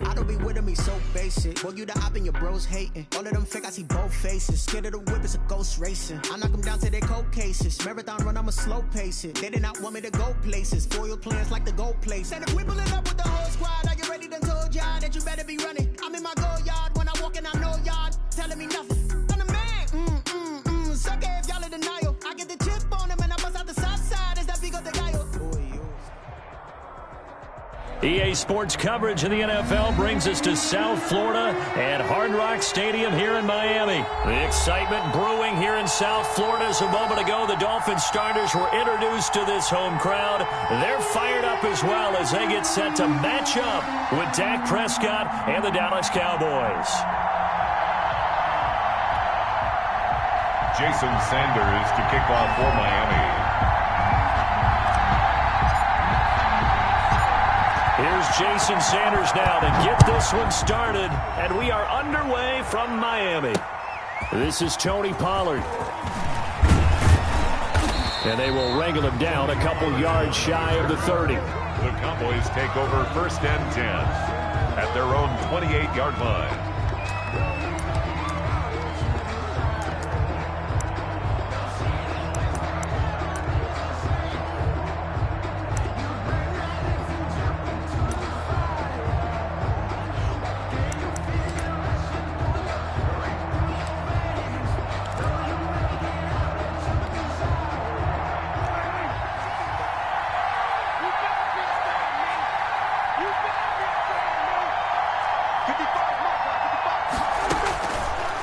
I don't be with me so basic. Boy, you the op and your bros hating. All of them fake, I see both faces. Scared of the whip, it's a ghost racing. I knock them down to their cold cases. Marathon run, I'ma slow pace it. They did not want me to go places. Foil plans like the gold place. And if we pulling up with the whole squad, are you ready? Done told y'all that you better be running. I'm in my go yard when I walk in, I know y'all telling me nothing. I'm the man. Suck it if y'all in denial. I get the chip on them and I bust out the south side. Is that big of the guy? EA Sports coverage of the NFL brings us to South Florida at Hard Rock Stadium here in Miami. The excitement brewing here in South Florida as a moment ago the Dolphins starters were introduced to this home crowd. They're fired up as well as they get set to match up with Dak Prescott and the Dallas Cowboys. Jason Sanders to kick off for Miami. Here's Jason Sanders now to get this one started, and we are underway from Miami. This is Tony Pollard. And they will wrangle him down a couple yards shy of the 30. The Cowboys take over 1st and 10 at their own 28-yard line.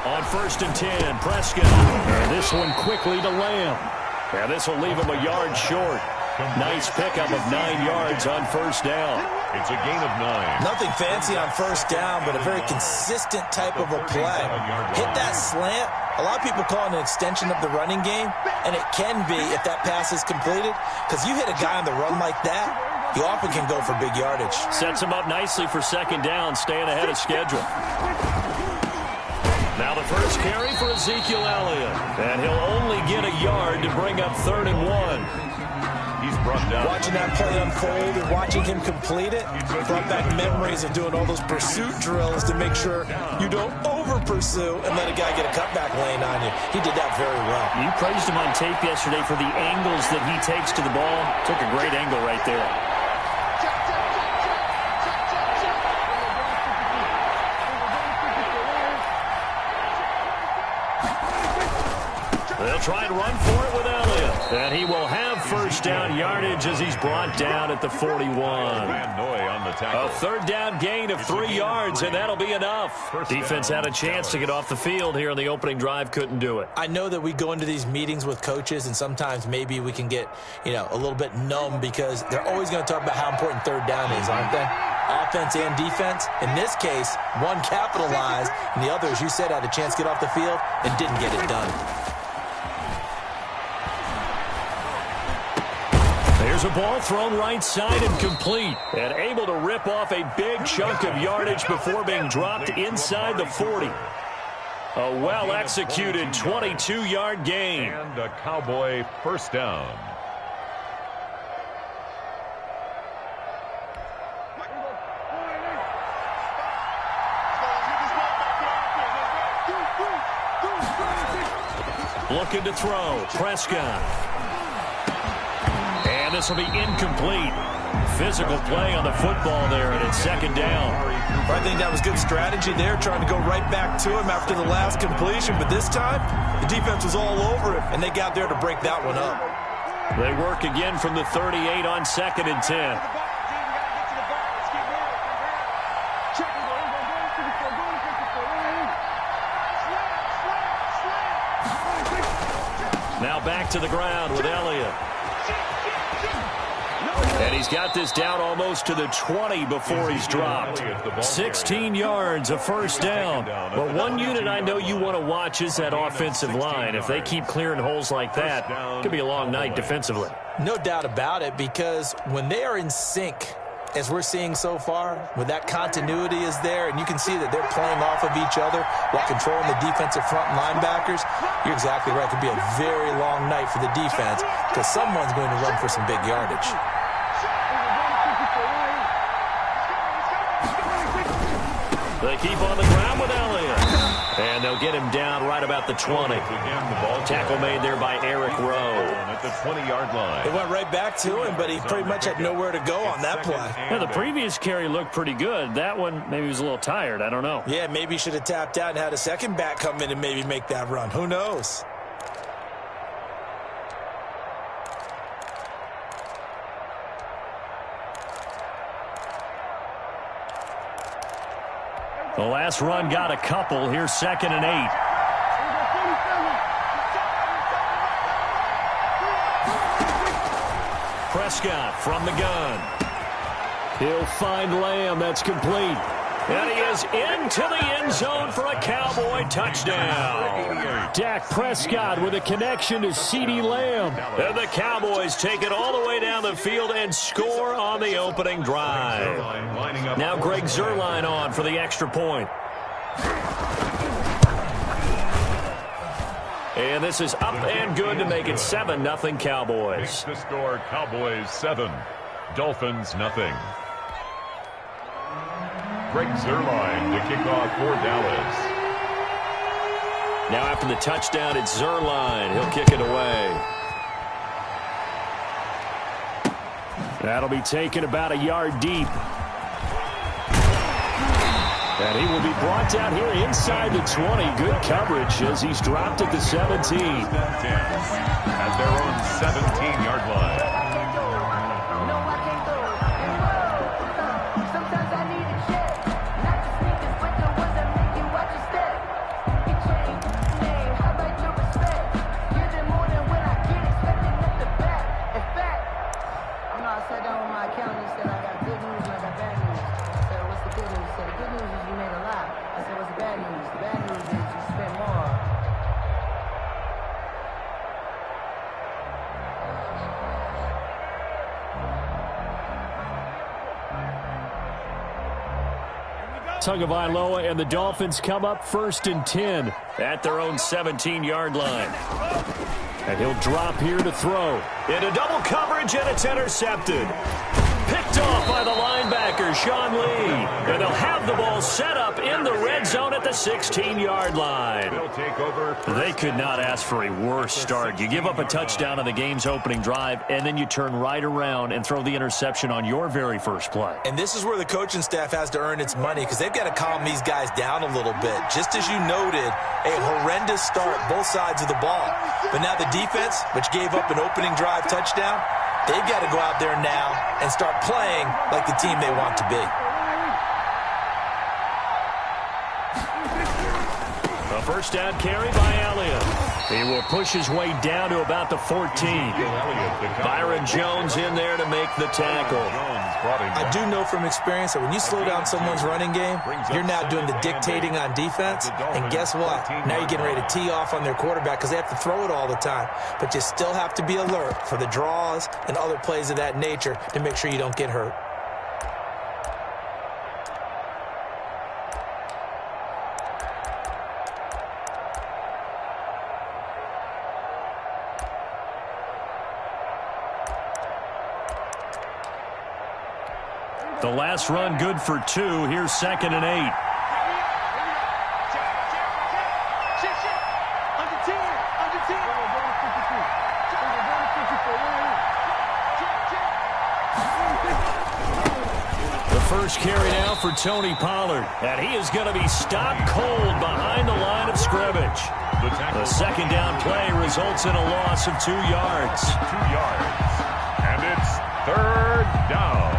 On 1st and 10, Prescott. And this one quickly to Lamb. And this will leave him a yard short. Nice pickup of 9 yards on 1st down. It's a gain of 9. Nothing fancy on 1st down, but a very consistent type of a play. Hit that slant. A lot of people call it an extension of the running game, and it can be if that pass is completed, because you hit a guy on the run like that, you often can go for big yardage. Sets him up nicely for 2nd down, staying ahead of schedule. Now the first carry for Ezekiel Elliott, and he'll only get a yard to bring up 3rd and 1. He's brought down. Watching that play unfold and watching him complete it brought back memories of doing all those pursuit drills to make sure you don't over-pursue and let a guy get a cutback lane on you. He did that very well. You praised him on tape yesterday for the angles that he takes to the ball. Took a great angle right there. They'll try and run for it with Elliott. And he will have 1st down yardage as he's brought down at the 41. A 3rd down gain of 3 yards, and that'll be enough. Defense had a chance to get off the field here on the opening drive, couldn't do it. I know that we go into these meetings with coaches, and sometimes maybe we can get, a little bit numb because they're always going to talk about how important 3rd down is, aren't they? Offense and defense. In this case, one capitalized, and the other, as you said, had a chance to get off the field and didn't get it done. There's a ball thrown right side and complete. And able to rip off a big chunk of yardage before being dropped inside the 40. A well-executed 22-yard gain. And a Cowboy 1st down. Looking to throw. Prescott. And this will be incomplete. Physical play on the football there, and it's 2nd down. I think that was good strategy there, trying to go right back to him after the last completion. But this time, the defense was all over him, and they got there to break that one up. They work again from the 38 on 2nd and 10. Now back to the ground with Elliott. And he's got this down almost to the 20 before he's dropped. 16 yards, a 1st down. Well, one unit I know you want to watch is that offensive line. If they keep clearing holes like that, it could be a long night defensively. No doubt about it, because when they are in sync, as we're seeing so far, when that continuity is there, and you can see that they're playing off of each other while controlling the defensive front linebackers, you're exactly right. It could be a very long night for the defense because someone's going to run for some big yardage. They keep on the ground with Elliott. And they'll get him down right about the 20. Tackle made there by Eric Rowe. At the 20-yard line. It went right back to him, but he pretty much had nowhere to go on that play. Yeah, the previous carry looked pretty good. That one, maybe he was a little tired. I don't know. Yeah, maybe he should have tapped out and had a second back come in and maybe make that run. Who knows? The last run got a couple. Here's 2nd and 8. Prescott from the gun. He'll find Lamb. That's complete. And he is into the end zone for a Cowboy touchdown. Dak Prescott with a connection to CeeDee Lamb. And the Cowboys take it all the way down the field and score on the opening drive. Now Greg Zuerlein on for the extra point. And this is up and good to make it 7-0 Cowboys. Makes the score Cowboys 7, Dolphins nothing. Greg Zuerlein to kick off for Dallas. Now after the touchdown, it's Zuerlein. He'll kick it away. That'll be taken about a yard deep. And he will be brought down here inside the 20. Good coverage as he's dropped at the 17. At their own 17-yard line. Tagovailoa and the Dolphins come up 1st and 10 at their own 17-yard line. And he'll drop here to throw. Into double coverage, and it's intercepted. Picked off by the linebacker, Sean Lee. And they'll have the ball set up in the red zone at the 16-yard line. They could not ask for a worse start. You give up a touchdown on the game's opening drive, and then you turn right around and throw the interception on your very first play. And this is where the coaching staff has to earn its money because they've got to calm these guys down a little bit. Just as you noted, a horrendous start both sides of the ball. But now the defense, which gave up an opening drive touchdown, they've got to go out there now and start playing like the team they want to be. A first down carry by Elliott. He will push his way down to about the 14. Byron Jones in there to make the tackle. I do know from experience that when you slow down someone's running game, you're now doing the dictating on defense. And guess what? Now you're getting ready to tee off on their quarterback because they have to throw it all the time. But you still have to be alert for the draws and other plays of that nature to make sure you don't get hurt. The last run good for 2. Here's 2nd and 8. The first carry now for Tony Pollard. And he is going to be stopped cold behind the line of scrimmage. The second down play results in a loss of 2 yards. 2 yards. And it's 3rd down.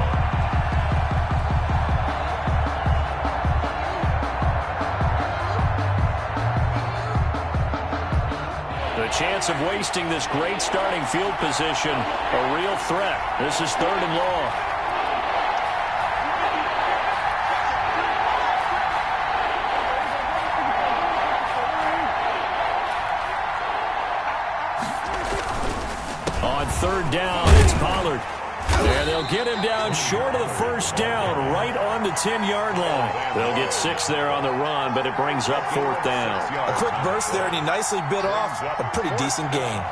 The chance of wasting this great starting field position, a real threat. This is 3rd and long. On 3rd down, it's Pollard. And they'll get him down short of the first down, right on the 10-yard line. They'll get 6 there on the run, but it brings up 4th down. A quick burst there, and he nicely bit off a pretty decent gain.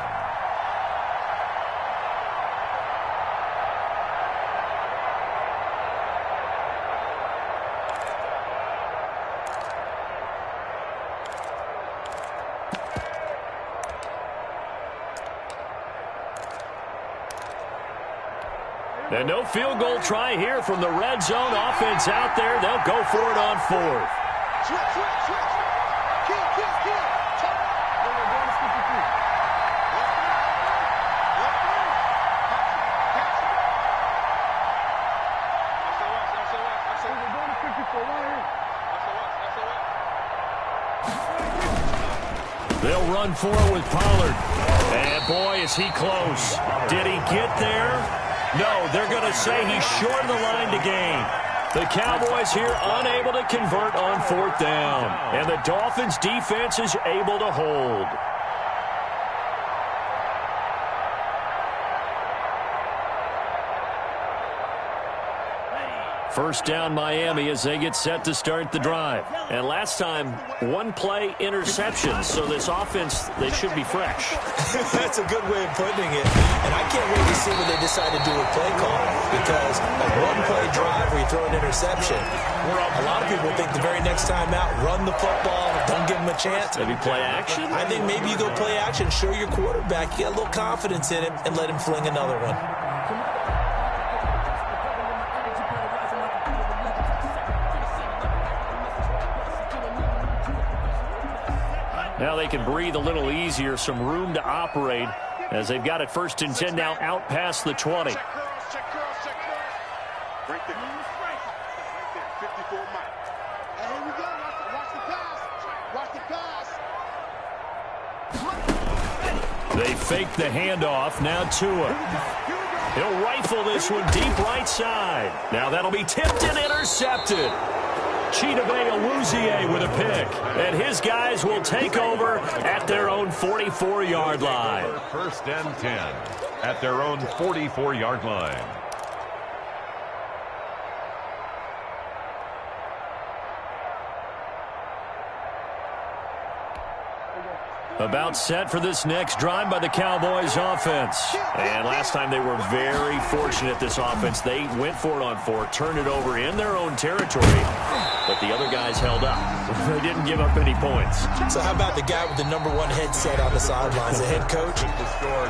And no field goal try here from the red zone. Offense out there. They'll go for it on fourth. They'll run for it with Pollard. And boy, is he close. Did he get there? No, they're going to say he's short of the line to gain. The Cowboys here unable to convert on fourth down. And the Dolphins defense is able to hold. First down Miami as they get set to start the drive. And last time, one-play interception. So this offense, they should be fresh. That's a good way of putting it. And I can't wait to see what they decide to do with play call. Because a one-play drive where you throw an interception, a lot of people think the very next time out, run the football, don't give them a chance. Maybe play action? I think maybe you go play action, show your quarterback, you get a little confidence in him, and let him fling another one. Now they can breathe a little easier, some room to operate as they've got it 1st and 10 now out past the 20. Check right there. Right there. 54 Mike. And here we go. Watch the pass. Watch the pass. They fake the handoff. Now Tua. He'll rifle this one deep right side. Now that'll be tipped and intercepted. Chidobe Awuzie with a pick. And his guys will take over at their own 44-yard line. 1st and 10 at their own 44-yard line. About set for this next drive by the Cowboys offense. And last time they were very fortunate, this offense. They went for it on 4, turned it over in their own territory, but the other guys held up. They didn't give up any points. So how about the guy with the #1 headset on the sidelines, the head coach?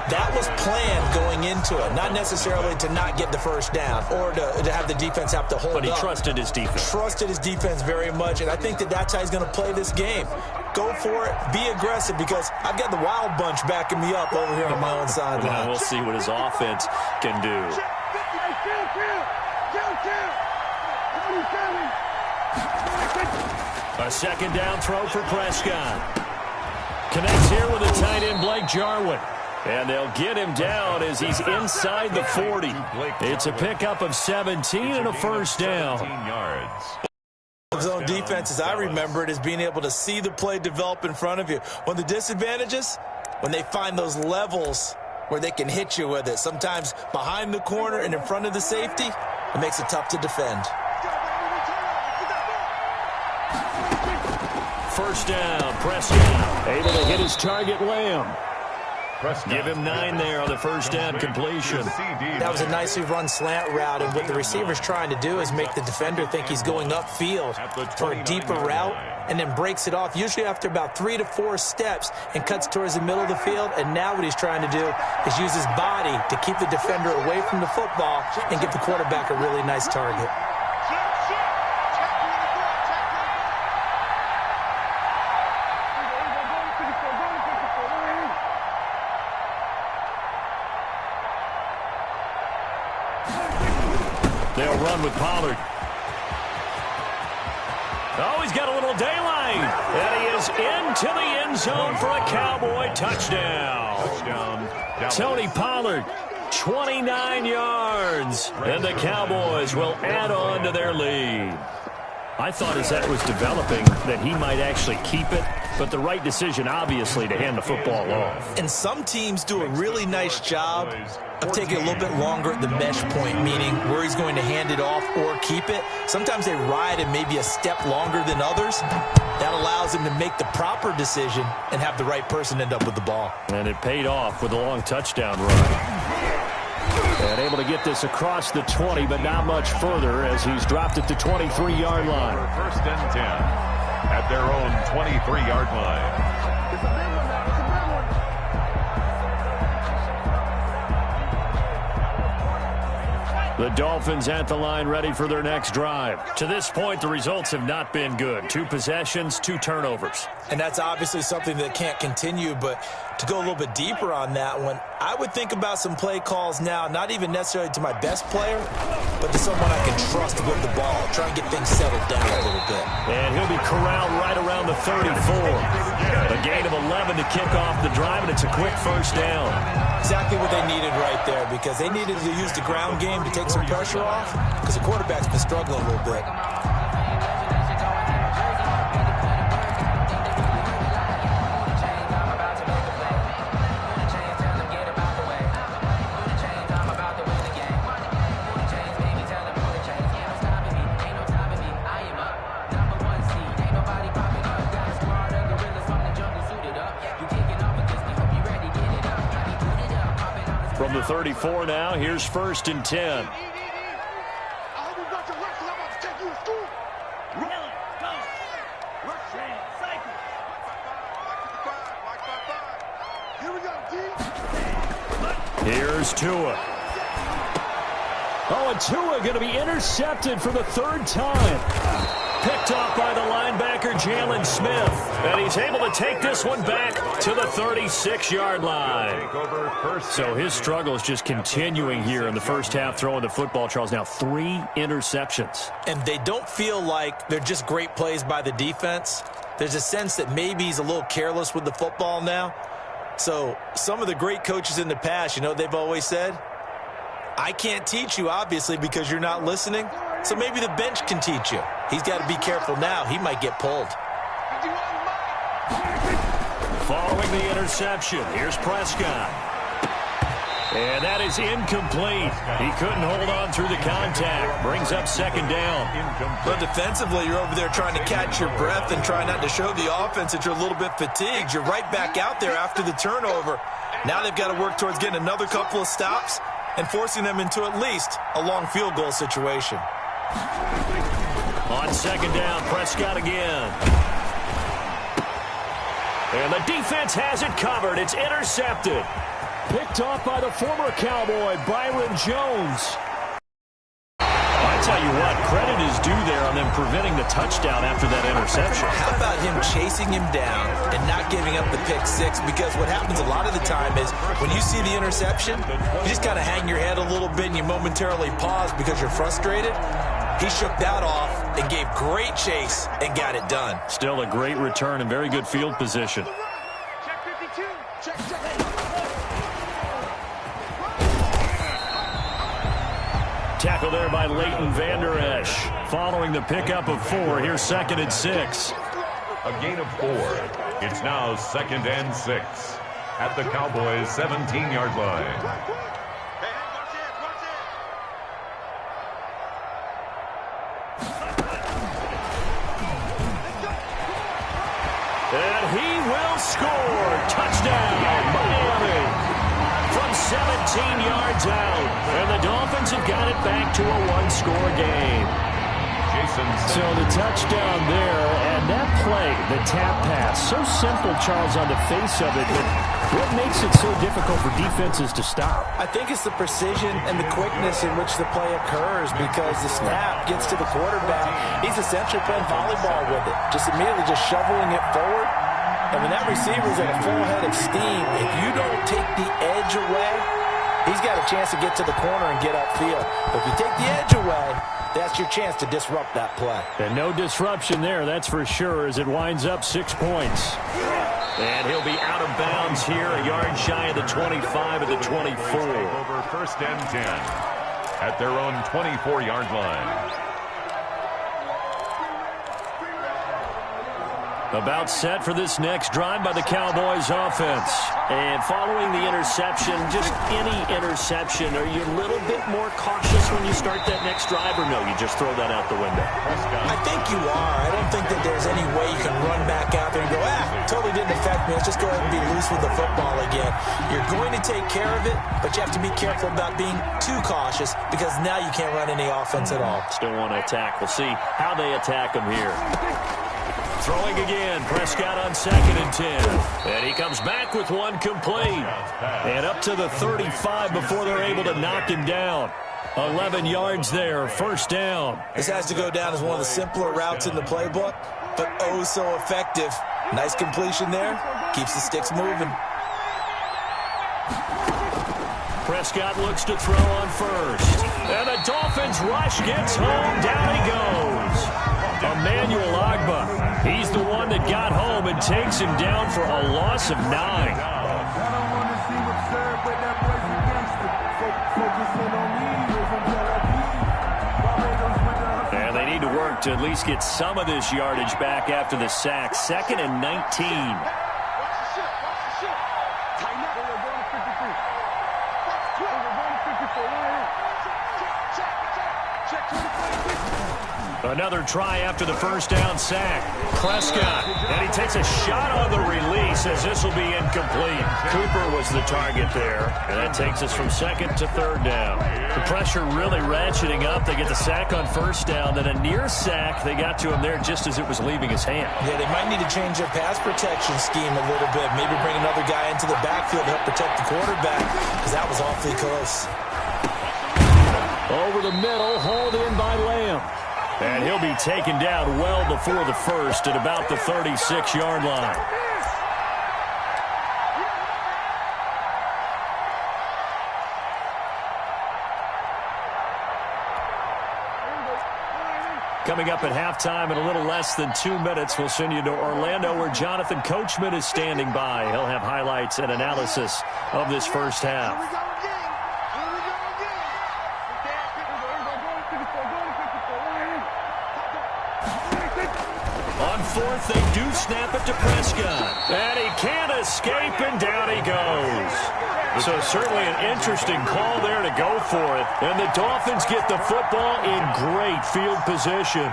That was planned going into it, not necessarily to not get the first down or to have the defense have to hold up. But he trusted his defense. Trusted his defense very much, and I think that's how he's going to play this game. Go for it, be aggressive, because I've got the Wild Bunch backing me up over here on my own sideline. Well, we'll see what his offense can do. A 2nd down throw for Prescott. Connects here with the tight end Blake Jarwin. And they'll get him down as he's inside the 40. It's a pickup of 17 and a first down. 17 yards. Zone defense, as I remember it, is being able to see the play develop in front of you. One of the disadvantages, when they find those levels where they can hit you with it, sometimes behind the corner and in front of the safety, it makes it tough to defend. First down, Prescott able to hit his target, Lamb. Give him 9 there on the first down completion. That was a nicely run slant route, and what the receiver's trying to do is make the defender think he's going upfield for a deeper route, and then breaks it off, usually after about 3 to 4 steps, and cuts towards the middle of the field. And now what he's trying to do is use his body to keep the defender away from the football and give the quarterback a really nice target. They'll run with Pollard. Oh, he's got a little daylight. And he is into the end zone for a Cowboy touchdown. Tony Pollard, 29 yards. And the Cowboys will add on to their lead. I thought as that was developing that he might actually keep it, but the right decision, obviously, to hand the football off. And some teams do a really nice job of taking a little bit longer at the mesh point, meaning where he's going to hand it off or keep it. Sometimes they ride it maybe a step longer than others. That allows him to make the proper decision and have the right person end up with the ball. And it paid off with a long touchdown run. And able to get this across the 20, but not much further as he's dropped at the 23-yard line. 1st and 10 at their own 23-yard line. The Dolphins at the line ready for their next drive. To this point, the results have not been good. 2 possessions, 2 turnovers. And that's obviously something that can't continue, but to go a little bit deeper on that one, I would think about some play calls now, not even necessarily to my best player, but to someone I can trust with the ball, try and get things settled down a little bit. And he'll be corralled right around the 34. A gain of 11 to kick off the drive, and it's a quick first down. Exactly what they needed right there, because they needed to use the ground game to take some pressure off, because the quarterback's been struggling a little bit. From the 34 now, here's 1st and 10. Here's Tua. Oh, and Tua going to be intercepted for the 3rd time. Picked off by the linebacker, Jalen Smith. And he's able to take this one back to the 36-yard line. So his struggle is just continuing here in the first half, throwing the football, Charles. Now 3 interceptions. And they don't feel like they're just great plays by the defense. There's a sense that maybe he's a little careless with the football now. So some of the great coaches in the past, you know, they've always said, I can't teach you, obviously, because you're not listening. So maybe the bench can teach you. He's got to be careful now. He might get pulled. Following the interception, here's Prescott. And that is incomplete. He couldn't hold on through the contact. Brings up 2nd down. But defensively, you're over there trying to catch your breath and try not to show the offense that you're a little bit fatigued. You're right back out there after the turnover. Now they've got to work towards getting another couple of stops and forcing them into at least a long field goal situation. On 2nd down, Prescott again. And the defense has it covered. It's intercepted. Picked off by the former Cowboy, Byron Jones. I tell you what, credit is due there on them preventing the touchdown after that interception. How about him chasing him down and not giving up the pick 6? Because what happens a lot of the time is when you see the interception, you just kind of hang your head a little bit and you momentarily pause because you're frustrated. He shook that off and gave great chase and got it done. Still a great return and very good field position. Check 52. Check. Tackle there by Leighton Vander Esch. Following the pickup of 4, here's 2nd and 6. A gain of 4. It's now 2nd and 6 at the Cowboys' 17-yard line. And he will score. Touchdown, Miami. From 17 yards out. And the Dolphins have got it back to a 1-score game. So the touchdown there, and that play, the tap pass, so simple, Charles, on the face of it, but what makes it so difficult for defenses to stop? I think it's the precision and the quickness in which the play occurs, because the snap gets to the quarterback. He's essentially playing volleyball with it, just immediately just shoveling it forward. And when that receiver's at a full head of steam, if you don't take the edge away, he's got a chance to get to the corner and get upfield. But if you take the edge away, that's your chance to disrupt that play. And no disruption there, that's for sure, as it winds up 6 points. And he'll be out of bounds here, a yard shy of the 25 at the 24. Over 1st and 10 at their own 24-yard line. About set for this next drive by the Cowboys offense. And following the interception, just any interception, are you a little bit more cautious when you start that next drive, or no, you just throw that out the window? I think you are. I don't think that there's any way you can run back out there and go, totally didn't affect me. Let's just go ahead and be loose with the football again. You're going to take care of it, but you have to be careful about being too cautious, because now you can't run any offense at all. Still want to attack. We'll see how they attack them here. Throwing again, Prescott on 2nd and 10. And he comes back with one complete. And up to the 35 before they're able to knock him down. 11 yards there, first down. This has to go down as one of the simpler routes in the playbook, but oh so effective. Nice completion there. Keeps the sticks moving. Prescott looks to throw on first. And the Dolphins rush gets home. Down he goes. Emmanuel Ogbah. He's the one that got home and takes him down for a loss of 9. And they need to work to at least get some of this yardage back after the sack. 2nd and 19. Another try after the first down sack. Prescott, and he takes a shot on the release as this will be incomplete. Cooper was the target there, and that takes us from 2nd to 3rd down. The pressure really ratcheting up. They get the sack on first down, then a near sack. They got to him there just as it was leaving his hand. Yeah, they might need to change their pass protection scheme a little bit. Maybe bring another guy into the backfield to help protect the quarterback, because that was awfully close. Over the middle, hauled in by Lamb. And he'll be taken down well before the first at about the 36-yard line. Coming up at halftime in a little less than 2 minutes, we'll send you to Orlando where Jonathan Coachman is standing by. He'll have highlights and analysis of this first half. On fourth, they do snap it to Prescott. And he can't escape, and down he goes. So certainly an interesting call there to go for it. And the Dolphins get the football in great field position.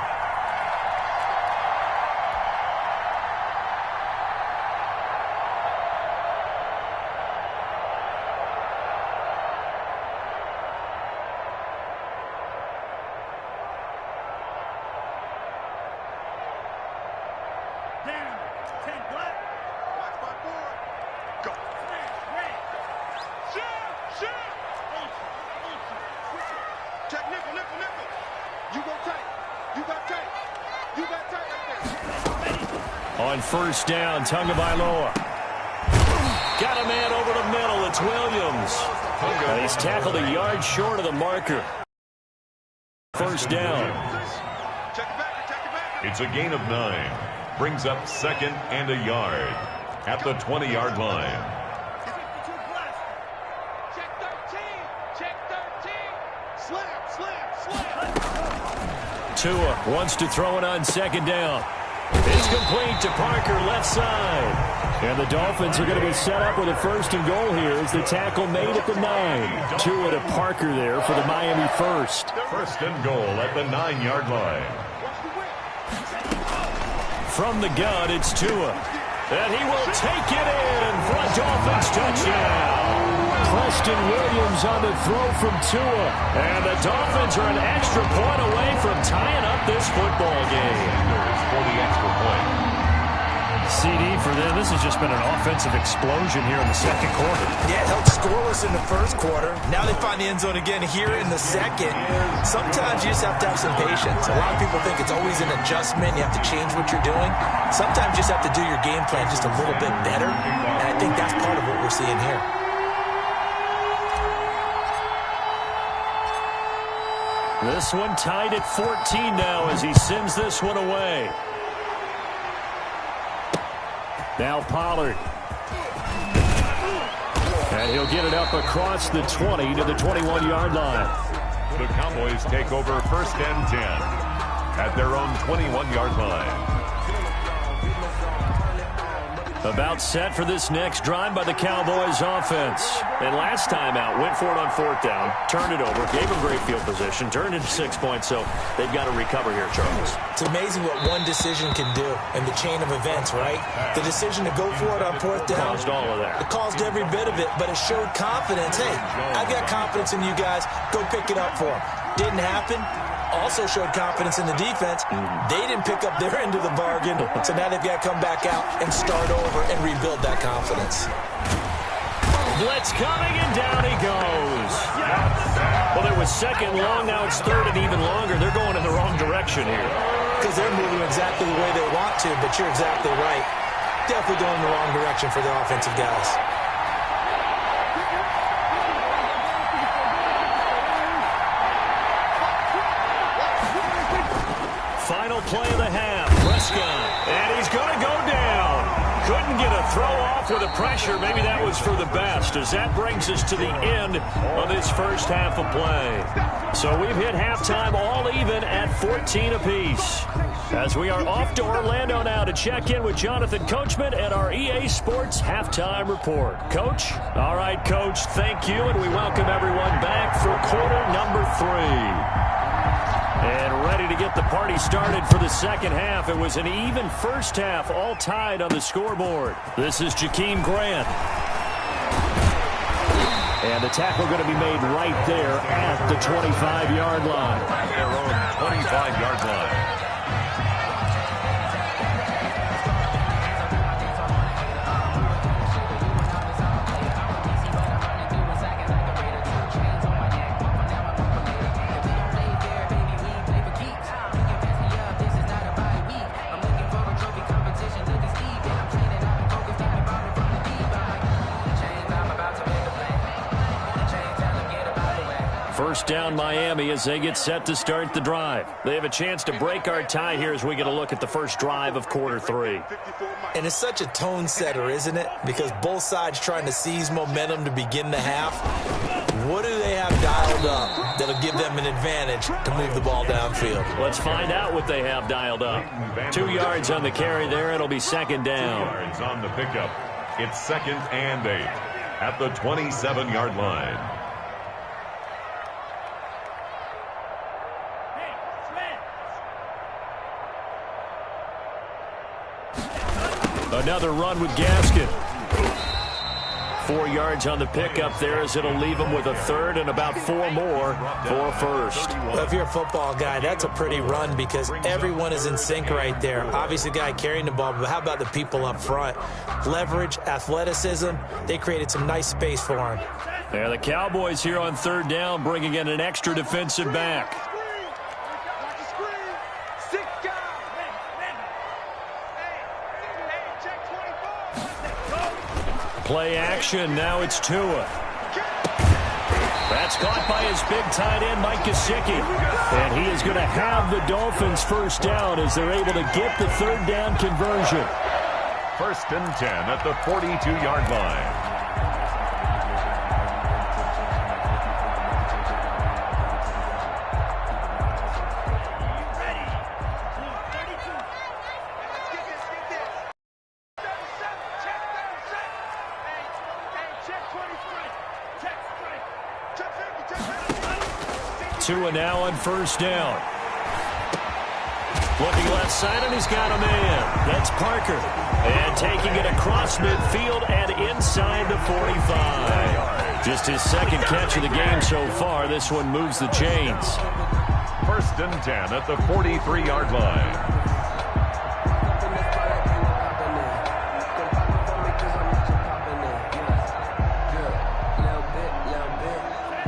On first down, Tagovailoa. Got a man over the middle. It's Williams. And he's tackled a yard short of the marker. First down. It's a gain of 9. Brings up 2nd and a yard at the 20-yard line. Tua wants to throw it on 2nd down. It's complete to Parker, left side. And the Dolphins are going to be set up with a 1st and goal here as the tackle made at the 9. Tua to Parker there for the Miami 1st. 1st and goal at the 9-yard line. From the gun, it's Tua. And he will take it in for a Dolphins touchdown. Preston Williams on the throw from Tua. And the Dolphins are an extra point away from tying up this football game. For the extra point. CD for them. This has just been an offensive explosion here in the 2nd quarter. Yeah, it held scoreless in the 1st quarter. Now they find the end zone again here in the 2nd. Sometimes you just have to have some patience. A lot of people think it's always an adjustment. You have to change what you're doing. Sometimes you just have to do your game plan just a little bit better. And I think that's part of what we're seeing here. This one tied at 14 now as he sends this one away. Now Pollard. And he'll get it up across the 20 to the 21-yard line. The Cowboys take over 1st and 10 at their own 21-yard line. About set for this next drive by the Cowboys offense. And last time out, went for it on 4th down, turned it over, gave them great field position, turned into 6 points, so they've got to recover here, Charles. It's amazing what one decision can do in the chain of events, right? The decision to go for it on 4th down. Caused all of that. It caused every bit of it, but it showed confidence. Hey, I've got confidence in you guys. Go pick it up for them. Didn't happen. Also showed confidence in the defense. They didn't pick up their end of the bargain, so now they've got to come back out and start over and rebuild that confidence. Blitz coming, and down he goes. Well, it was second long. Now it's third and even longer. They're going in the wrong direction here. Because they're moving exactly the way they want to, but you're exactly right. Definitely going in the wrong direction for their offensive guys. Final play of the half. Prescott. And he's going to go down. Couldn't get a throw off with the pressure. Maybe that was for the best, as that brings us to the end of this first half of play. So we've hit halftime all even at 14 apiece. As we are off to Orlando now to check in with Jonathan Coachman at our EA Sports Halftime Report. Coach? All right, Coach, thank you, and we welcome everyone back for quarter number 3. And ready to get the party started for the second half. It was an even first half, all tied on the scoreboard. This is Jakeem Grant. And the tackle going to be made right there at the 25-yard line. At their own 25-yard line. First down Miami as they get set to start the drive. They have a chance to break our tie here as we get a look at the first drive of quarter 3. And it's such a tone setter, isn't it? Because both sides trying to seize momentum to begin the half. What do they have dialed up that'll give them an advantage to move the ball downfield? Let's find out what they have dialed up. 2 yards on the carry there. It'll be second down. 2 yards on the pickup. It's second and 8 at the 27-yard line. Another run with Gaskin. 4 yards on the pickup there as it'll leave him with a third and about 4 more for first. Well, if you're a football guy, that's a pretty run because everyone is in sync right there. Obviously, the guy carrying the ball, but how about the people up front? Leverage, athleticism, they created some nice space for him. Yeah, the Cowboys here on third down bringing in an extra defensive back. Play action. Now it's Tua. That's caught by his big tight end, Mike Gesicki. And he is going to have the Dolphins first down as they're able to get the third down conversion. First and 10 at the 42-yard line. Tua now on first down. Looking left side, and he's got a man. That's Parker. And taking it across midfield and inside the 45. Just his second catch of the game so far. This one moves the chains. First and 10 at the 43-yard line.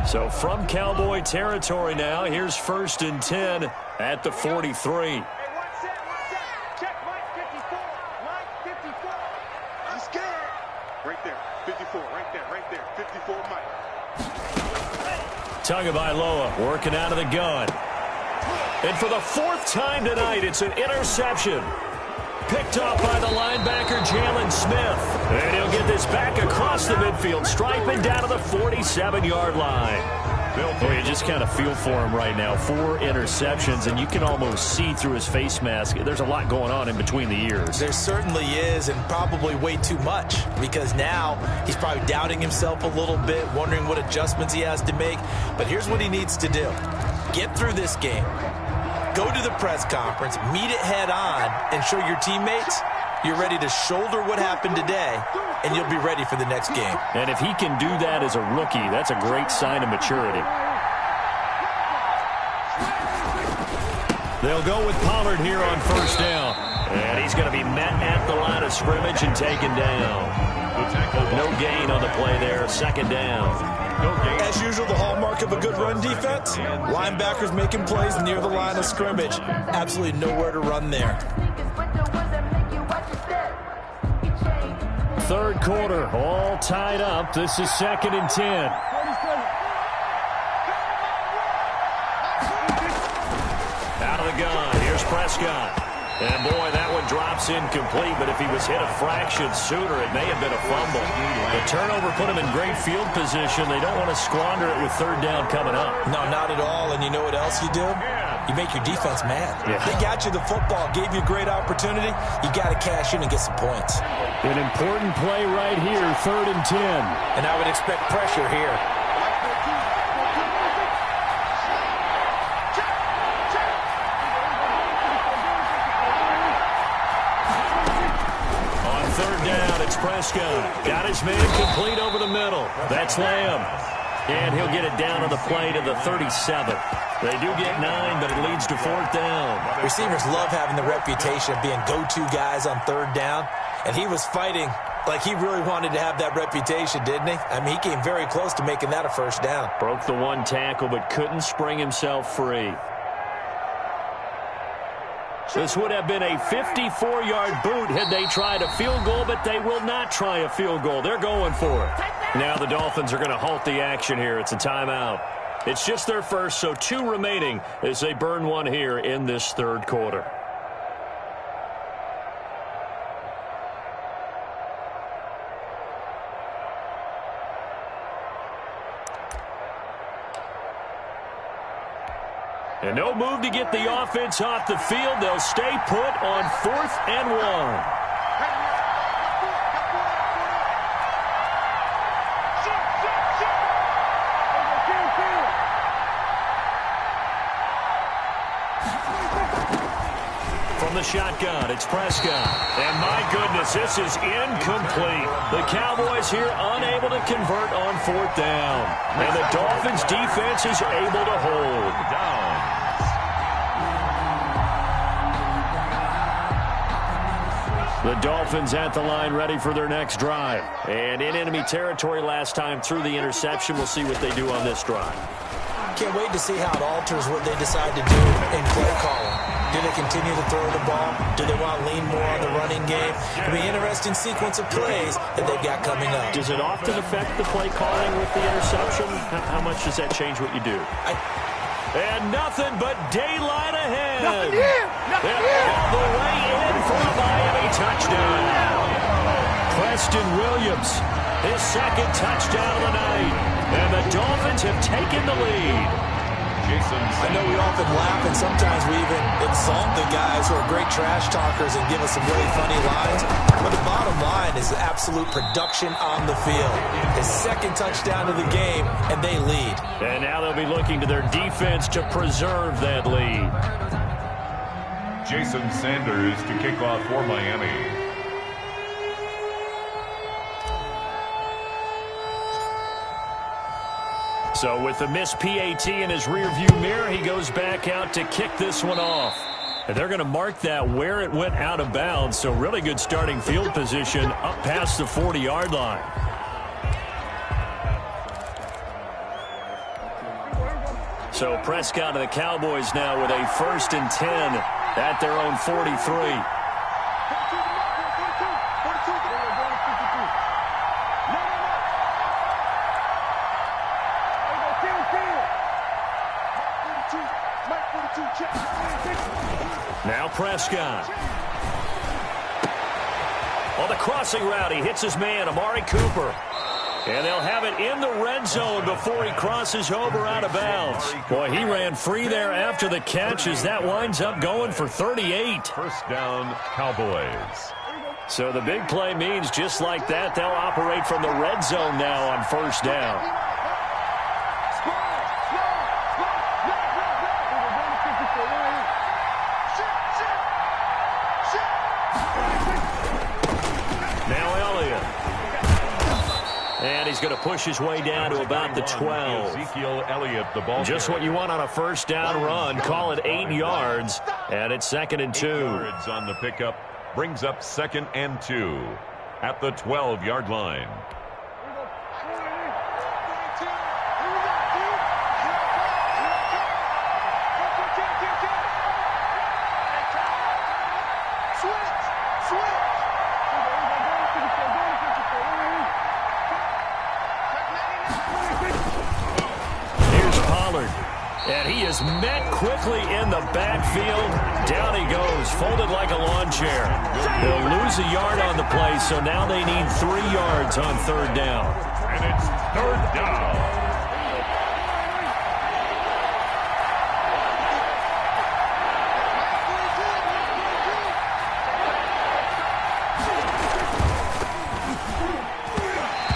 So from Cowboy territory now, here's first and 10 at the 43. Check Mike 54. Mike 54. I'm scared. Right there. 54. Right there. 54 Mike. Tagovailoa working out of the gun. And for the 4th time tonight, it's an interception. Picked off by the linebacker, Jalen Smith. And he'll get this back across the midfield, striping down to the 47-yard line. Well, you just kind of feel for him right now. 4 interceptions, and you can almost see through his face mask. There's a lot going on in between the ears. There certainly is, and probably way too much, because now he's probably doubting himself a little bit, wondering what adjustments he has to make. But here's what he needs to do. Get through this game. Go to the press conference, meet it head on, and show your teammates you're ready to shoulder what happened today, and you'll be ready for the next game. And if he can do that as a rookie, that's a great sign of maturity. They'll go with Pollard here on first down. And he's going to be met at the line of scrimmage and taken down. No gain on the play there. Second down. As usual, the hallmark of a good run defense, linebackers making plays near the line of scrimmage. Absolutely nowhere to run there. Third quarter, all tied up. This is 2nd and 10. Out of the gun, here's Prescott. And, boy, that one drops incomplete, but if he was hit a fraction sooner, it may have been a fumble. The turnover put him in great field position. They don't want to squander it with third down coming up. No, not at all. And you know what else you do? You make your defense mad. Yeah. They got you the football, gave you a great opportunity. You got to cash in and get some points. An important play right here, 3rd and 10. And I would expect pressure here. It's Prescott. Got his man complete over the middle. That's Lamb. And he'll get it down on the play to the 37. They do get 9, but it leads to 4th down. Receivers love having the reputation of being go-to guys on 3rd down. And he was fighting like he really wanted to have that reputation, didn't he? I mean, he came very close to making that a first down. Broke the one tackle, but couldn't spring himself free. This would have been a 54-yard boot had they tried a field goal, but they will not try a field goal. They're going for it. Now the Dolphins are going to halt the action here. It's a timeout. It's just their first, so 2 remaining as they burn one here in this third quarter. And no move to get the offense off the field. They'll stay put on 4th and 1. From the shotgun, it's Prescott. And my goodness, this is incomplete. The Cowboys here unable to convert on 4th down. And the Dolphins defense is able to hold down. The Dolphins at the line ready for their next drive. And in enemy territory last time through the interception. We'll see what they do on this drive. Can't wait to see how it alters what they decide to do in play calling. Do they continue to throw the ball? Do they want to lean more on the running game? It'll be an interesting sequence of plays that they've got coming up. Does it often affect the play calling with the interception? How much does that change what you do? And nothing but daylight ahead. Nothing here. All the way in for a Miami touchdown. Preston Williams, his 2nd touchdown of the night. And the Dolphins have taken the lead. I know we often laugh and sometimes we even insult the guys who are great trash talkers and give us some really funny lines. But the bottom line is absolute production on the field. His 2nd touchdown of the game, and they lead. And now they'll be looking to their defense to preserve that lead. Jason Sanders to kick off for Miami. So with the missed PAT in his rearview mirror, he goes back out to kick this one off. And they're going to mark that where it went out of bounds. So really good starting field position up past the 40-yard line. So Prescott of the Cowboys now with a 1st and 10 at their own 43. Now Prescott. On the crossing route, he hits his man, Amari Cooper. And they'll have it in the red zone before he crosses over out of bounds. Boy, he ran free there after the catch as that winds up going for 38. First down, Cowboys. So the big play means just like that, they'll operate from the red zone now on first down. And he's going to push his way down to about the 12. Ezekiel Elliott, the ball Just what you want on a first down run. Call it 8 yards. And it's 2nd and 2. 8 yards on the pickup. Brings up 2nd and 2 at the 12-yard line. And he is met quickly in the backfield. Down he goes, folded like a lawn chair. They'll lose a yard on the play, so now they need 3 yards on 3rd down. And it's 3rd down.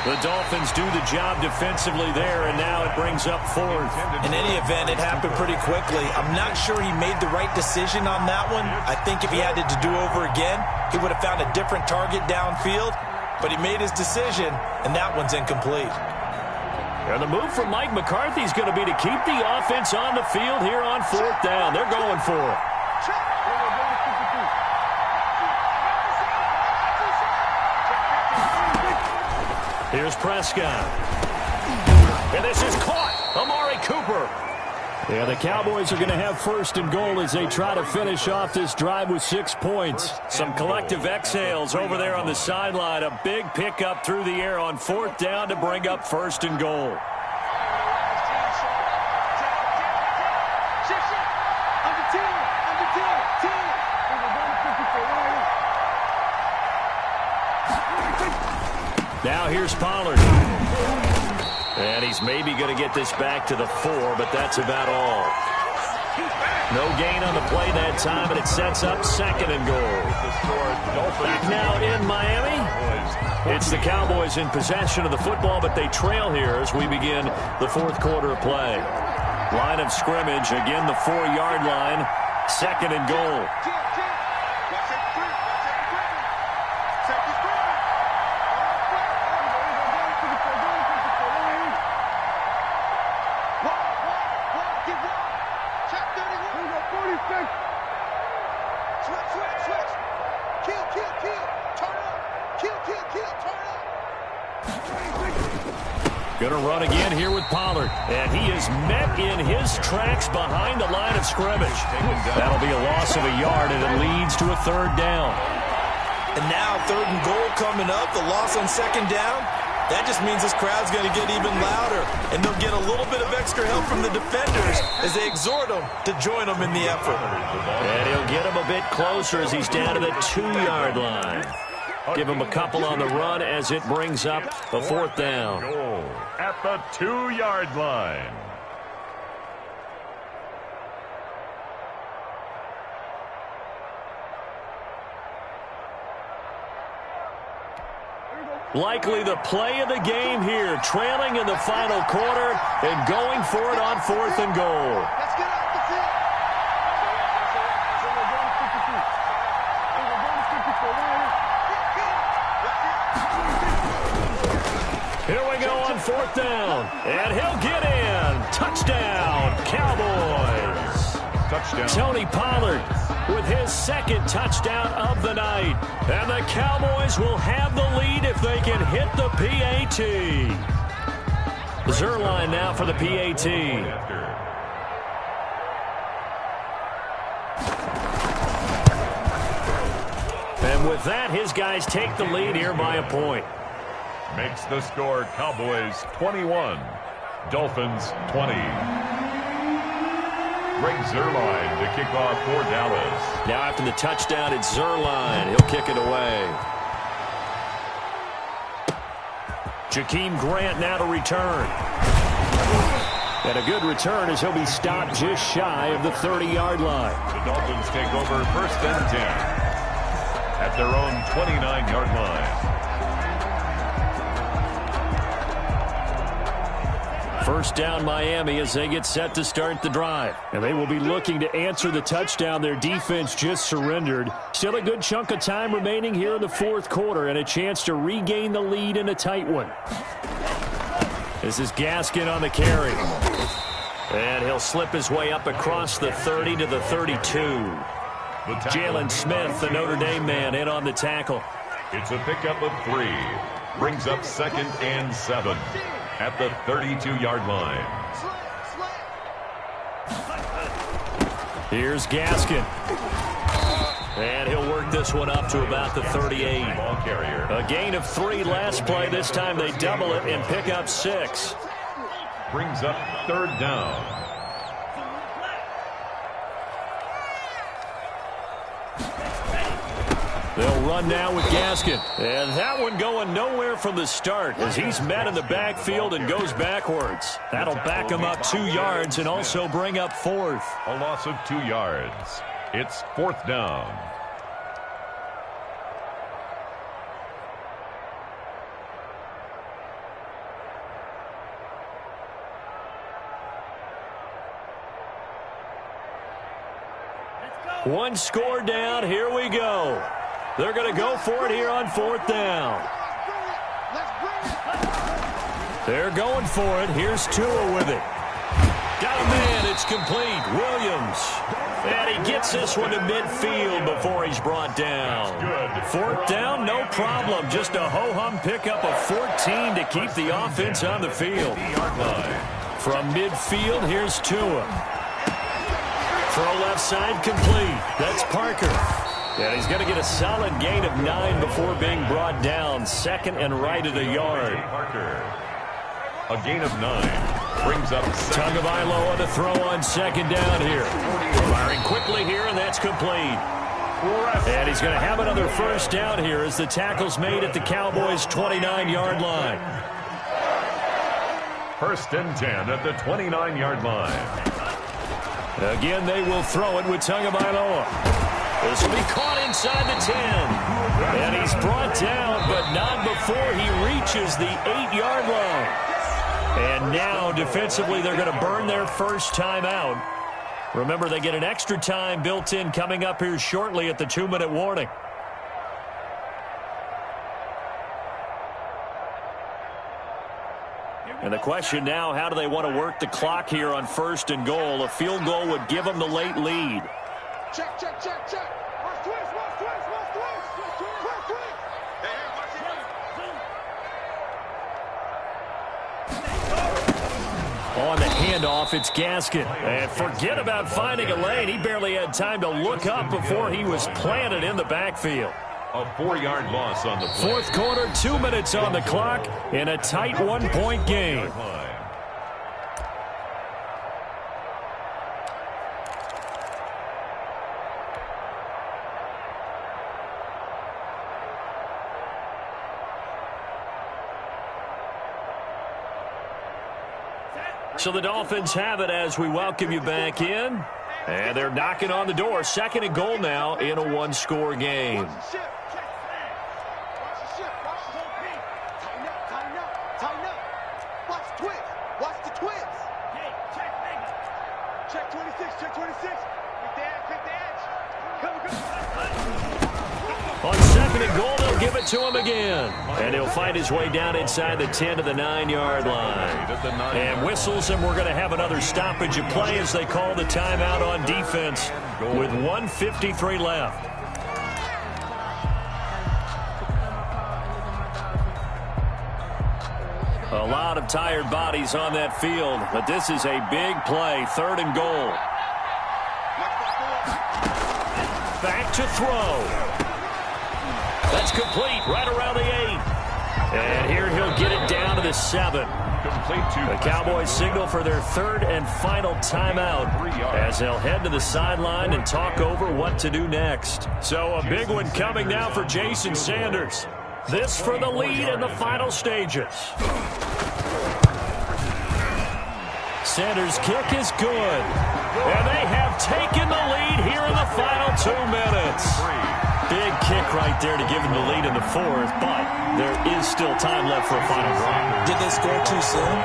The Dolphins do the job defensively there, and now it brings up 4th. In any event, it happened pretty quickly. I'm not sure he made the right decision on that one. I think if he had it to do over again, he would have found a different target downfield. But he made his decision, and that one's incomplete. And the move from Mike McCarthy is going to be to keep the offense on the field here on 4th down. They're going for it. Here's Prescott. And this is caught. Amari Cooper. Yeah, the Cowboys are going to have 1st and goal as they try to finish off this drive with 6 points. Some collective exhales over there on the sideline. A big pickup through the air on 4th down to bring up 1st and goal. Now here's Pollard. And he's maybe going to get this back to the 4, but that's about all. No gain on the play that time, and it sets up 2nd and goal. Back now in Miami. It's the Cowboys in possession of the football, but they trail here as we begin the 4th quarter of play. Line of scrimmage, again the 4-yard line. 2nd and goal. Going to run again here with Pollard. And he is met in his tracks behind the line of scrimmage. That'll be a loss of a yard, and it leads to a 3rd down. And now 3rd and goal coming up. The loss on 2nd down. That just means this crowd's going to get even louder. And they'll get a little bit of extra help from the defenders as they exhort them to join them in the effort. And he'll get him a bit closer as he's down to the 2-yard line. Give him a couple on the run as it brings up a 4th down. Goal at the 2-yard line. Likely the play of the game here, trailing in the final quarter and going for it on 4th and goal. Let's get off the field. Here we go on 4th down, and he'll get in. Touchdown, Cowboys. Touchdown. Tony Tony Pollard with his 2nd touchdown of the night. And the Cowboys will have the lead if they can hit the PAT. Zerline now for the PAT. And with that, his guys take the lead here by a point. Makes the score Cowboys 21, Dolphins 20. Greg Zerline to kick off for Dallas. Now after the touchdown, it's Zerline. He'll kick it away. Jakeem Grant now to return. And a good return as he'll be stopped just shy of the 30-yard line. The Dolphins take over 1st and 10 at their own 29-yard line. 1st down Miami as they get set to start the drive. And they will be looking to answer the touchdown their defense just surrendered. Still a good chunk of time remaining here in the 4th quarter and a chance to regain the lead in a tight one. This is Gaskin on the carry. And he'll slip his way up across the 30 to the 32. Jalen Smith, the Notre Dame man, in on the tackle. It's a pickup of 3. Brings up 2nd and 7 at the 32-yard line. Here's Gaskin. And he'll work this one up to about the 38. Ball carrier. A gain of 3 last play. This time they double it and pick up 6. Brings up 3rd down. They'll run now with Gaskin. And that one going nowhere from the start as he's met in the backfield and goes backwards. That'll back him up 2 yards and also bring up 4th. A loss of 2 yards. It's 4th down. One score down. Here we go. They're going to go for it here on 4th down. They're going for it. Here's Tua with it. Got a man. It's complete. Williams. And he gets this one to midfield before he's brought down. 4th down, no problem. Just a ho-hum pickup of 14 to keep the offense on the field. From midfield, here's Tua. Throw left side complete. That's Parker. And he's going to get a solid gain of 9 before being brought down. 2nd and right at a yard. Parker. A gain of 9. Brings up Tagovailoa to throw on 2nd down here. Firing quickly here, and that's complete. And he's going to have another 1st down here as the tackle's made at the Cowboys' 29-yard line. 1st and 10 at the 29-yard line. Again, they will throw it with Tagovailoa. This will be caught inside the 10. And he's brought down, but not before he reaches the 8-yard line. And now, defensively, they're going to burn their first time out. Remember, they get an extra time built in coming up here shortly at the 2-minute warning. And the question now, how do they want to work the clock here on 1st and goal? A field goal would give them the late lead. Check. Watch twist. On the handoff, it's Gaskin. And forget about finding a lane. He barely had time to look up before he was planted in the backfield. A 4-yard loss on the play. 4th quarter, 2 minutes on the clock in a tight 1-point game. So the Dolphins have it as we welcome you back in. And they're knocking on the door. 2nd and goal now in a 1-score game. On 2nd and goal, they'll give it to him again. And he'll find his way down inside the 10 to the 9-yard line. And whistles, and we're going to have another stoppage of play as they call the timeout on defense with 1:53 left. A lot of tired bodies on that field, but this is a big play. 3rd and goal. Back to throw. That's complete right around the 8. And here he'll get it down to the 7. The Cowboys signal for their 3rd and final timeout as they'll head to the sideline and talk over what to do next. So a big one coming now for Jason Sanders. This for the lead in the final stages. Sanders' kick is good. And they have taken the lead here in the final 2 minutes. Big kick right there to give him the lead in the 4th, but there is still time left for a final drive. Did they score too soon?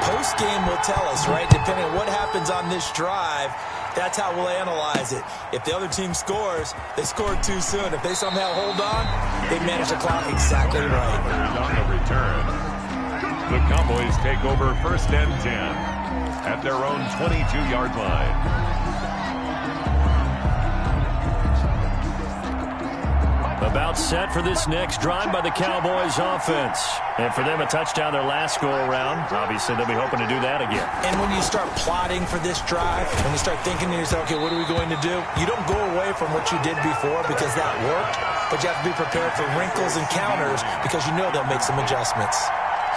Post-game will tell us, right? Depending on what happens on this drive, that's how we'll analyze it. If the other team scores, they scored too soon. If they somehow hold on, they manage the clock exactly right. On the return, the Cowboys take over 1st and 10 at their own 22-yard line. About set for this next drive by the Cowboys offense. And for them, a touchdown their last go-around. Obviously, they'll be hoping to do that again. And when you start plotting for this drive, when you start thinking to yourself, okay, what are we going to do? You don't go away from what you did before because that worked, but you have to be prepared for wrinkles and counters because you know they'll make some adjustments.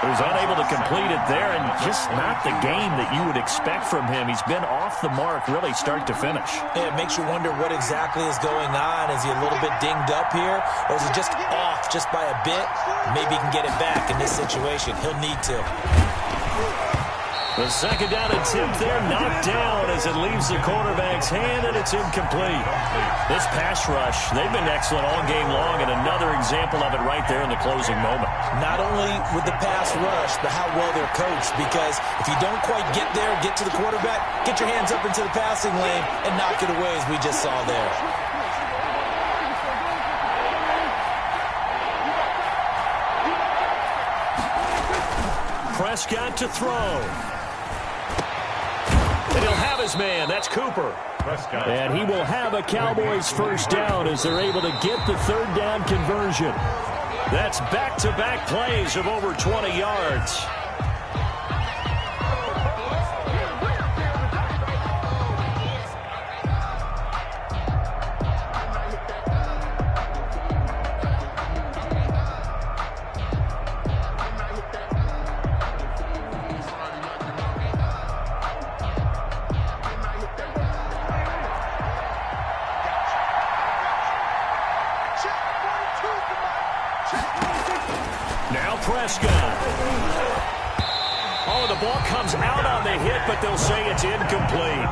So he's unable to complete it there, and just not the game that you would expect from him. He's been off the mark, really, start to finish. Yeah, it makes you wonder what exactly is going on. Is he a little bit dinged up here, or is he just off just by a bit? Maybe he can get it back in this situation. He'll need to. The second down attempt there knocked down as it leaves the quarterback's hand, and it's incomplete. This pass rush, they've been excellent all game long, and another example of it right there in the closing moment. Not only with the pass rush, but how well they're coached, because if you don't quite get there, get to the quarterback, get your hands up into the passing lane and knock it away as we just saw there. Prescott to throw. And he'll have his man. That's Cooper. Prescott. And he will have a Cowboys first down as they're able to get the third down conversion. That's back-to-back plays of over 20 yards. Now Prescott. Oh, the ball comes out on the hit, but they'll say it's incomplete.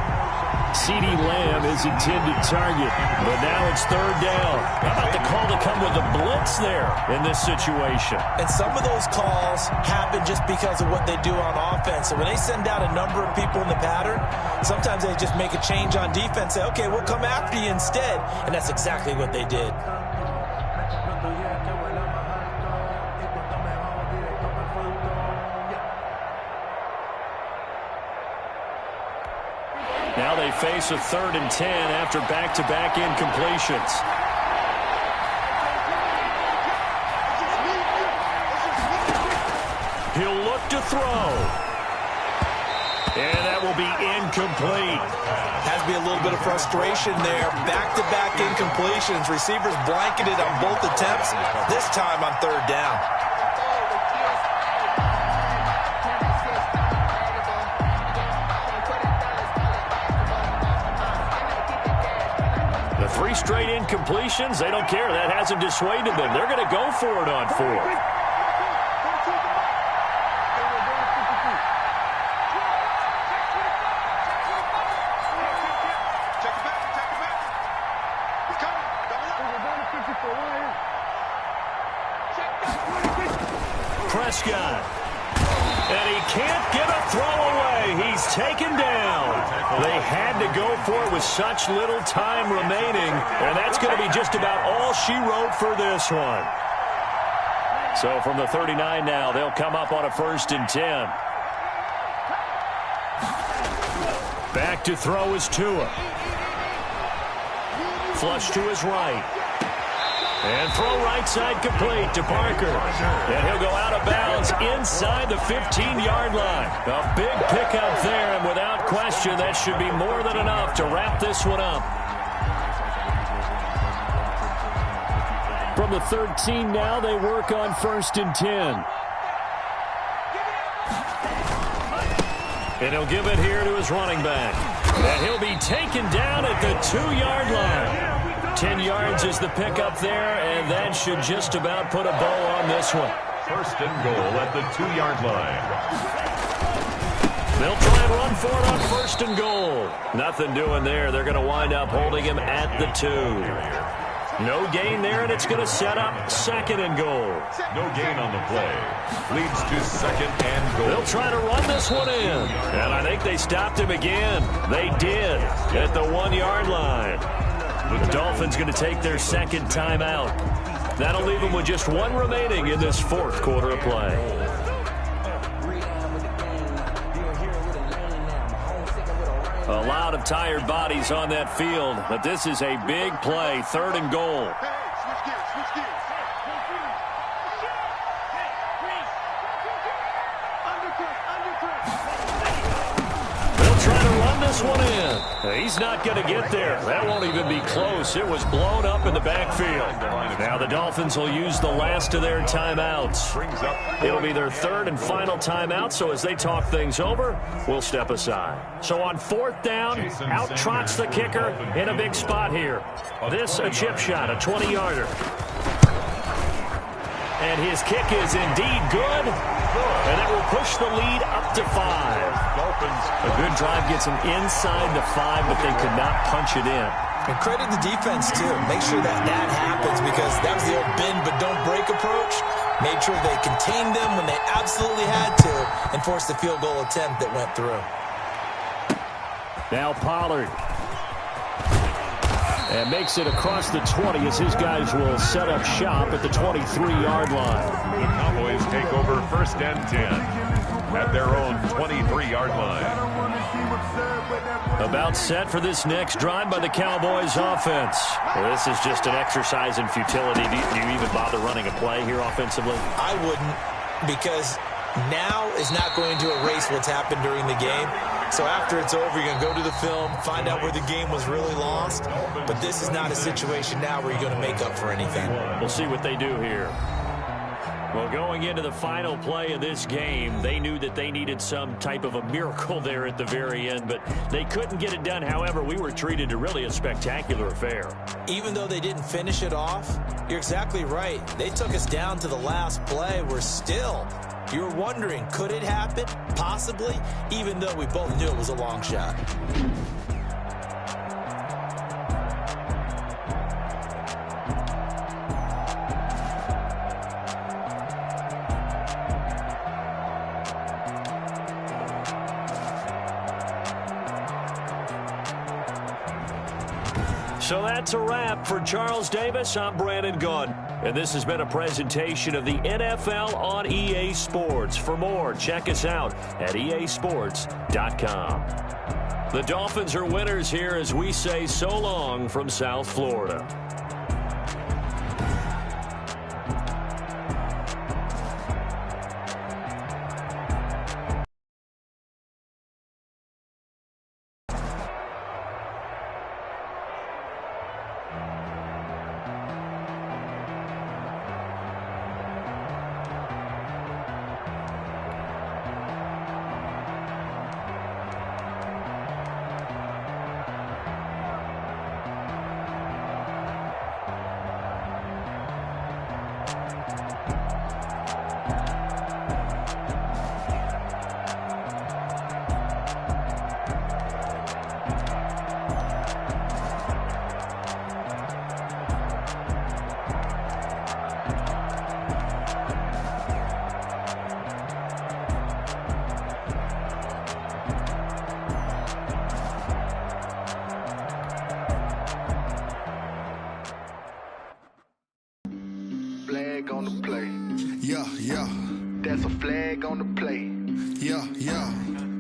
CeeDee Lamb is intended target, but now it's third down. How about the call to come with a blitz there in this situation? And some of those calls happen just because of what they do on offense. So when they send out a number of people in the pattern, sometimes they just make a change on defense, say, okay, we'll come after you instead. And that's exactly what they did. Now they face a 3rd and 10 after back-to-back incompletions. He'll look to throw. And that will be incomplete. Has to be a little bit of frustration there. Back-to-back incompletions. Receivers blanketed on both attempts, this time on third down. The 3 straight incompletions, they don't care. That hasn't dissuaded them. They're going to go for it on 4th. Prescott. And he can't get a throw away. He's taken down. They had to go for it with such little time remaining, and that's going to be just about all she wrote for this one. So from the 39 now, they'll come up on a 1st and 10. Back to throw is Tua. Flush to his right. And throw right side complete to Parker. And he'll go out of bounds inside the 15-yard line. A big pickup there, and without question, that should be more than enough to wrap this one up. From the 13 now, they work on 1st and 10. And he'll give it here to his running back. And he'll be taken down at the 2-yard line. 10 yards is the pickup there, and that should just about put a bow on this one. 1st and goal at the 2-yard line. They'll try and run for it on 1st and goal. Nothing doing there. They're going to wind up holding him at the 2. No gain there, and it's going to set up 2nd and goal. No gain on the play. Leads to 2nd and goal. They'll try to run this one in. And I think they stopped him again. They did at the 1-yard line. The Dolphins going to take their 2nd timeout. That'll leave them with just 1 remaining in this 4th quarter of play. A lot of tired bodies on that field, but this is a big play. 3rd and goal. Switch gears. Switch gears. They'll try to run this one in. He's not going to get there. That won't even be close. It was blown up in the backfield. Now the Dolphins will use the last of their timeouts. It'll be their third and final timeout, so as they talk things over, we'll step aside. So on fourth down, out trots the kicker in a big spot here. This a chip shot, a 20-yarder. And his kick is indeed good. And that will push the lead up to 5. A good drive gets them inside the 5, but they could not punch it in. And credit the defense, too. Make sure that happens, because that was the old bend but don't break approach. Made sure they contained them when they absolutely had to and forced the field goal attempt that went through. Now Pollard. And makes it across the 20 as his guys will set up shop at the 23-yard line. The Cowboys take over first and 10 at their own 23-yard line. About set for this next drive by the Cowboys offense. Well, this is just an exercise in futility. Do you even bother running a play here offensively? I wouldn't, because now is not going to erase what's happened during the game. So after it's over, you're going to go to the film, find out where the game was really lost. But this is not a situation now where you're going to make up for anything. We'll see what they do here. Well, going into the final play of this game, they knew that they needed some type of a miracle there at the very end, but they couldn't get it done. However, we were treated to really a spectacular affair. Even though they didn't finish it off, you're exactly right. They took us down to the last play. We're still... You're wondering, could it happen? Possibly, even though we both knew it was a long shot. So that's a wrap for Charles Davis. I'm Brandon Gunn. And this has been a presentation of the NFL on EA Sports. For more, check us out at easports.com. The Dolphins are winners here as we say so long from South Florida. Flag on the play. Yeah, yeah. That's a flag on the play. Yeah, yeah.